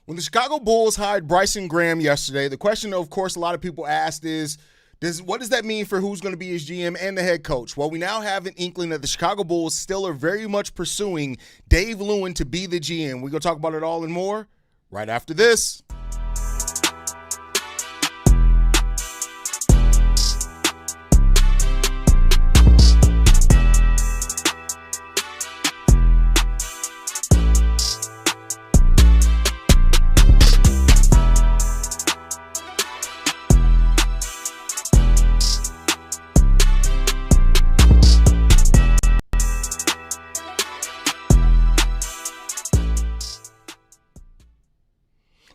When the Chicago Bulls hired Bryson Graham yesterday, the question, of course, a lot of people asked is, what does that mean for who's going to be his GM and the head coach? Well, we now have an inkling that the Chicago Bulls still are very much pursuing Dave Lewin to be the GM. We're going to talk about it all and more right after this.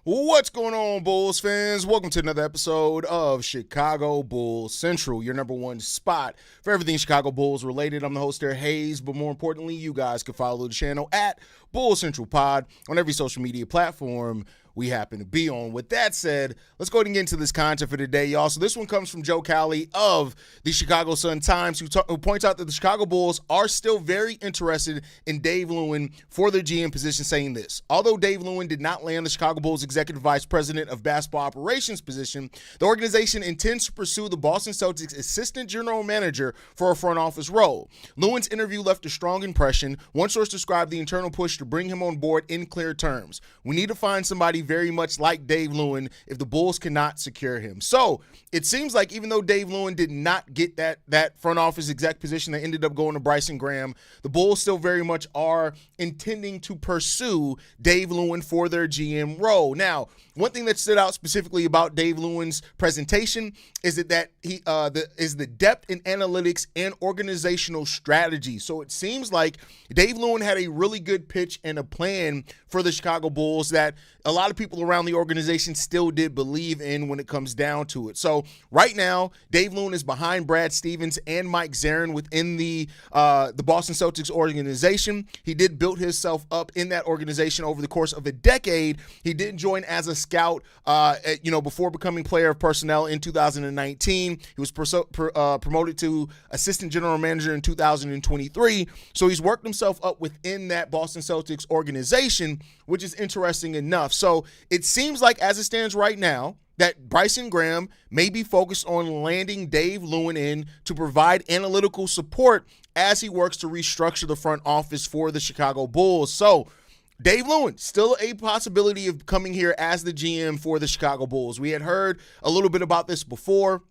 What's going on, Bulls fans? Welcome to another episode of Chicago Bulls Central, your number one spot for everything Chicago Bulls related. I'm the host there, Hayes, but more importantly, you guys can follow the channel at Bulls Central Pod on every social media platform we happen to be on. With that said, let's go ahead and get into this content for today, y'all. So this one comes from Joe Cowley of the Chicago Sun-Times, who points out that the Chicago Bulls are still very interested in Dave Lewin for their GM position, saying this: although Dave Lewin did not land the Chicago Bulls executive vice president of basketball operations position, the organization intends to pursue the Boston Celtics assistant general manager for a front office role. Lewin's interview left a strong impression. One source described the internal push to bring him on board in clear terms: we need to find somebody very much like Dave Lewin if the Bulls cannot secure him. So it seems like even though Dave Lewin did not get that front office exec position that ended up going to Bryson Graham, the Bulls still very much are intending to pursue Dave Lewin for their GM role. Now, one thing that stood out specifically about Dave Lewin's presentation is that he is the depth in analytics and organizational strategy. So it seems like Dave Lewin had a really good pitch and a plan for the Chicago Bulls that a lot of people around the organization still did believe in when it comes down to it. So right now, Dave Lewin is behind Brad Stevens and Mike Zarin within the Boston Celtics organization. He did build himself up in that organization over the course of a decade. He did join as a scout, before becoming player of personnel in 2019. He was promoted to assistant general manager in 2023. So he's worked himself up within that Boston Celtics organization, which is interesting enough. So it seems like, as it stands right now, that Bryson Graham may be focused on landing Dave Lewin in to provide analytical support as he works to restructure the front office for the Chicago Bulls. So Dave Lewin, still a possibility of coming here as the GM for the Chicago Bulls. We had heard a little bit about this before.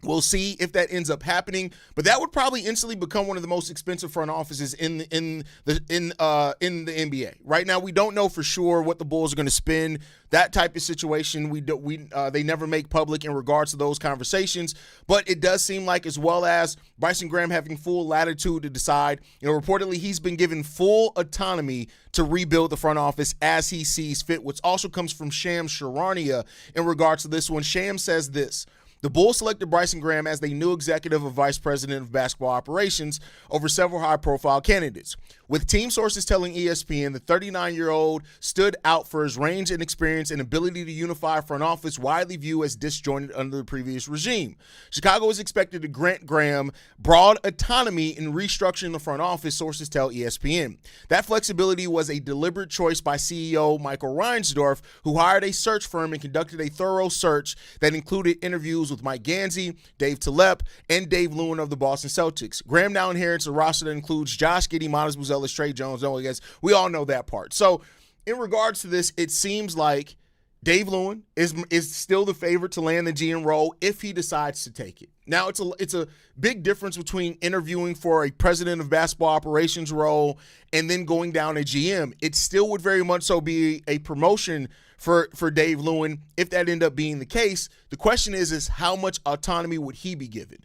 We'll see if that ends up happening, but that would probably instantly become one of the most expensive front offices in the NBA. Right now, we don't know for sure what the Bulls are going to spend. That type of situation, they never make public in regards to those conversations. But it does seem like, as well as Bryson Graham having full latitude to decide, reportedly he's been given full autonomy to rebuild the front office as he sees fit, which also comes from Shams Charania in regards to this one. Shams says this: the Bulls selected Bryson Graham as the new executive of vice president of basketball operations over several high-profile candidates, with team sources telling ESPN the 39-year-old stood out for his range and experience and ability to unify a front office widely viewed as disjointed under the previous regime. Chicago is expected to grant Graham broad autonomy in restructuring the front office, sources tell ESPN. That flexibility was a deliberate choice by CEO Michael Reinsdorf, who hired a search firm and conducted a thorough search that included interviews with Mike Gansey, Dave Talep, and Dave Lewin of the Boston Celtics. Graham now inherits a roster that includes Josh Giddey, Montes Buzelis, Trey Jones. I guess we all know that part. So in regards to this, it seems like Dave Lewin is still the favorite to land the GM role if he decides to take it. Now, it's a big difference between interviewing for a president of basketball operations role and then going down a GM. It still would very much so be a promotion for Dave Lewin if that ended up being the case. The question is how much autonomy would he be given?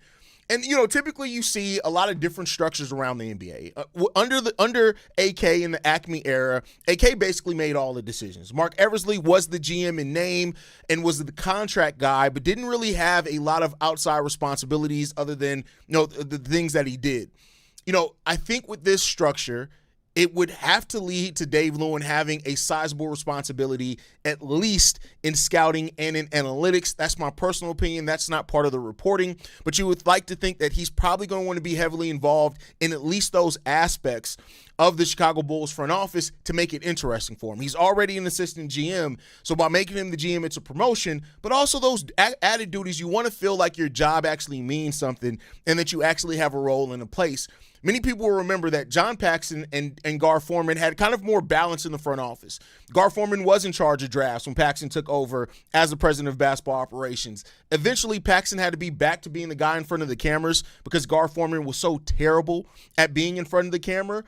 And, typically you see a lot of different structures around the NBA. Under AK in the Acme era, AK basically made all the decisions. Mark Eversley was the GM in name and was the contract guy, but didn't really have a lot of outside responsibilities other than, the things that he did. I think with this structure, it would have to lead to Dave Lewin having a sizable responsibility, at least in scouting and in analytics. That's my personal opinion. That's not part of the reporting, but you would like to think that he's probably going to want to be heavily involved in at least those aspects. of the Chicago Bulls front office to make it interesting for him. He's already an assistant GM, so by making him the GM, it's a promotion, but also those added duties, you want to feel like your job actually means something and that you actually have a role in a place. Many people will remember that John Paxson and Gar Forman had kind of more balance in the front office. Gar Forman was in charge of drafts when Paxson took over as the president of basketball operations. Eventually, Paxson had to be back to being the guy in front of the cameras because Gar Forman was so terrible at being in front of the camera.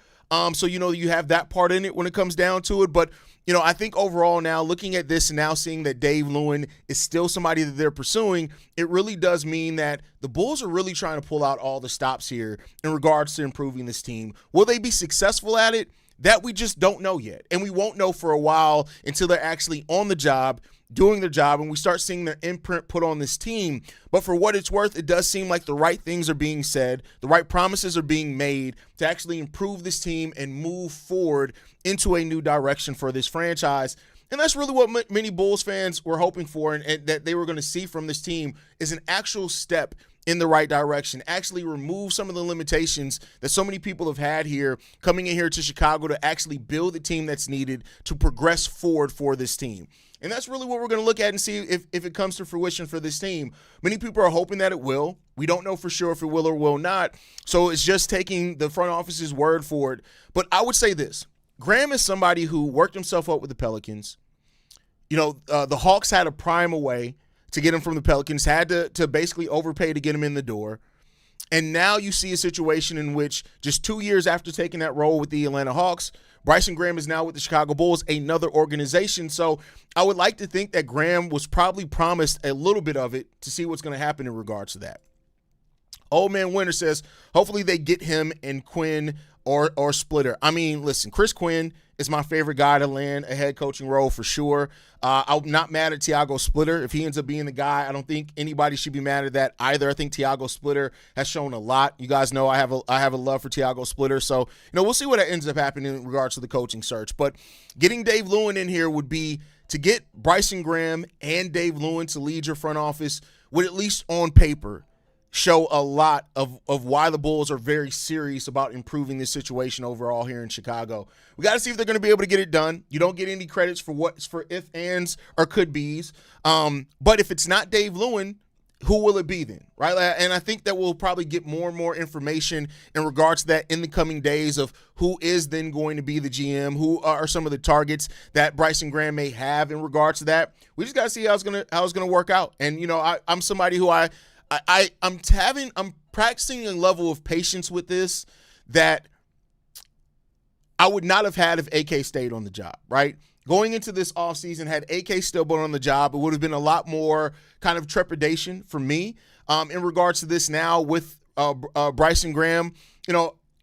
So, you have that part in it when it comes down to it. But, I think overall now, looking at this and now seeing that Dave Lewin is still somebody that they're pursuing, it really does mean that the Bulls are really trying to pull out all the stops here in regards to improving this team. Will they be successful at it? That we just don't know yet. And we won't know for a while until they're actually on the job, doing their job, and we start seeing their imprint put on this team. But for what it's worth, it does seem like the right things are being said, the right promises are being made to actually improve this team and move forward into a new direction for this franchise. And that's really what many Bulls fans were hoping for, and that they were going to see from this team is an actual step in the right direction, actually remove some of the limitations that so many people have had here, coming in here to Chicago to actually build the team that's needed to progress forward for this team. And that's really what we're going to look at and see if it comes to fruition for this team. Many people are hoping that it will. We don't know for sure if it will or will not. So it's just taking the front office's word for it. But I would say this. Graham is somebody who worked himself up with the Pelicans. The Hawks had a prime away to get him from the Pelicans, had to basically overpay to get him in the door. And now you see a situation in which just 2 years after taking that role with the Atlanta Hawks, Bryson Graham is now with the Chicago Bulls, another organization. So I would like to think that Graham was probably promised a little bit of it to see what's going to happen in regards to that. Old Man Winter says, hopefully they get him and Quinn or Splitter. I mean, listen, Chris Quinn is my favorite guy to land a head coaching role for sure. I'm not mad at Tiago Splitter. If he ends up being the guy, I don't think anybody should be mad at that either. I think Tiago Splitter has shown a lot. You guys know I have a love for Tiago Splitter. So, we'll see what ends up happening in regards to the coaching search. But getting Dave Lewin in here would be to get Bryson Graham and Dave Lewin to lead your front office would, at least on paper, show a lot of why the Bulls are very serious about improving this situation overall here in Chicago. We got to see if they're going to be able to get it done. You don't get any credits for if, ands, or could be's. But if it's not Dave Lewin, who will it be then, right? And I think that we'll probably get more and more information in regards to that in the coming days of who is then going to be the GM, who are some of the targets that Bryson Graham may have in regards to that. We just got to see how it's going to work out. And, I'm somebody who I'm practicing a level of patience with this that I would not have had if AK stayed on the job, right? Going into this offseason, had AK still been on the job, it would have been a lot more kind of trepidation for me in regards to this now with Bryson Graham.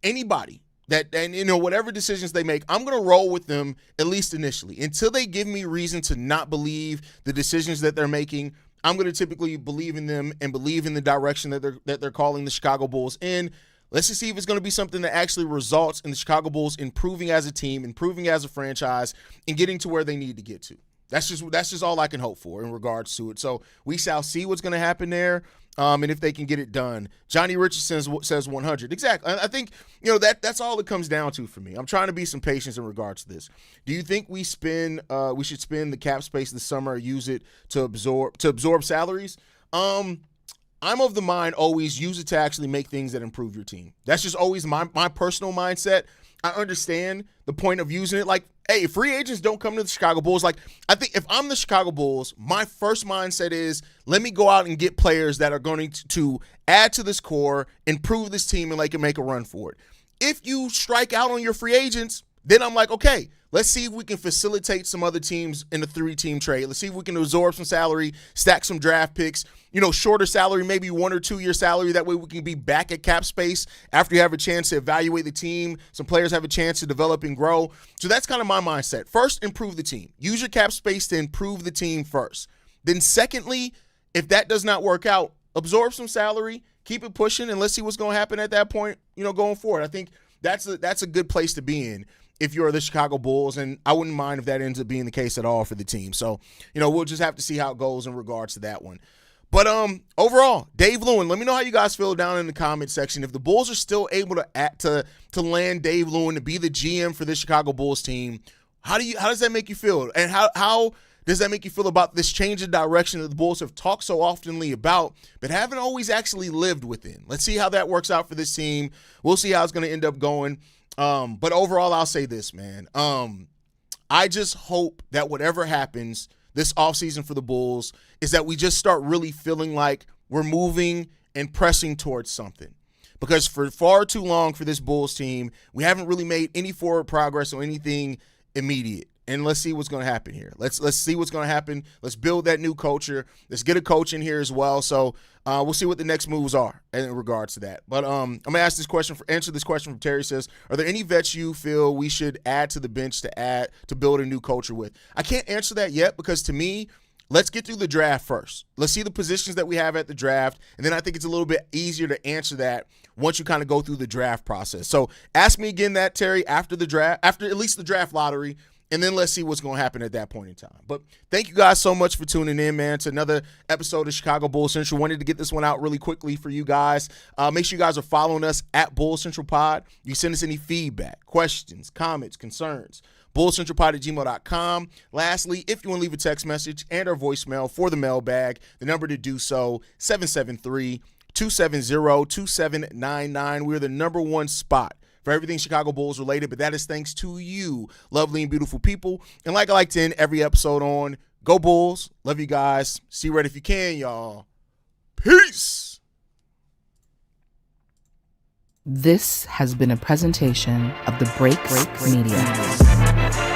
Anybody and whatever decisions they make, I'm going to roll with them at least initially until they give me reason to not believe the decisions that they're making. I'm going to typically believe in them and believe in the direction that they're calling the Chicago Bulls in. Let's just see if it's going to be something that actually results in the Chicago Bulls improving as a team, improving as a franchise, and getting to where they need to get to. That's just all I can hope for in regards to it. So we shall see what's going to happen there, and if they can get it done. Johnny Richardson says 100. Exactly. I think that's all it comes down to for me. I'm trying to be some patience in regards to this. Do you think we should spend the cap space this summer or use it to absorb salaries? I'm of the mind always use it to actually make things that improve your team. That's just always my personal mindset. I understand the point of using it. Like, hey, if free agents don't come to the Chicago Bulls, like, I think if I'm the Chicago Bulls, my first mindset is let me go out and get players that are going to add to this core, improve this team, and make a run for it. If you strike out on your free agents, then I'm like, okay, let's see if we can facilitate some other teams in a 3-team trade. Let's see if we can absorb some salary, stack some draft picks, shorter salary, maybe 1 or 2 year salary. That way we can be back at cap space after you have a chance to evaluate the team. Some players have a chance to develop and grow. So that's kind of my mindset. First, improve the team. Use your cap space to improve the team first. Then secondly, if that does not work out, absorb some salary, keep it pushing, and let's see what's going to happen at that point, going forward. I think that's a good place to be in if you're the Chicago Bulls, and I wouldn't mind if that ends up being the case at all for the team. So, we'll just have to see how it goes in regards to that one. But overall, Dave Lewin, let me know how you guys feel down in the comment section. If the Bulls are still able to land Dave Lewin to be the GM for this Chicago Bulls team, how does that make you feel? And how does that make you feel about this change of direction that the Bulls have talked so oftenly about, but haven't always actually lived within? Let's see how that works out for this team. We'll see how it's going to end up going. But overall, I'll say this, man. I just hope that whatever happens this offseason for the Bulls is that we just start really feeling like we're moving and pressing towards something. Because for far too long for this Bulls team, we haven't really made any forward progress or anything immediate. And let's see what's going to happen here. Let's see what's going to happen. Let's build that new culture. Let's get a coach in here as well. So we'll see what the next moves are in regards to that. But I'm going to answer this question from Terry. Says, are there any vets you feel we should add to the bench to build a new culture with? I can't answer that yet because to me, let's get through the draft first. Let's see the positions that we have at the draft. And then I think it's a little bit easier to answer that once you kind of go through the draft process. So ask me again that, Terry, after the draft, after at least the draft lottery. And then let's see what's going to happen at that point in time. But thank you guys so much for tuning in, man, to another episode of Chicago Bulls Central. Wanted to get this one out really quickly for you guys. Make sure you guys are following us at Bulls Central Pod. You send us any feedback, questions, comments, concerns. bullscentralpod@gmail.com. Lastly, if you want to leave a text message and our voicemail for the mailbag, the number to do so, 773-270-2799. We're the number one spot for everything Chicago Bulls related, but that is thanks to you, lovely and beautiful people. And like I like to end every episode on, go Bulls. Love you guys. See red if you can, y'all. Peace. This has been a presentation of the Break Media.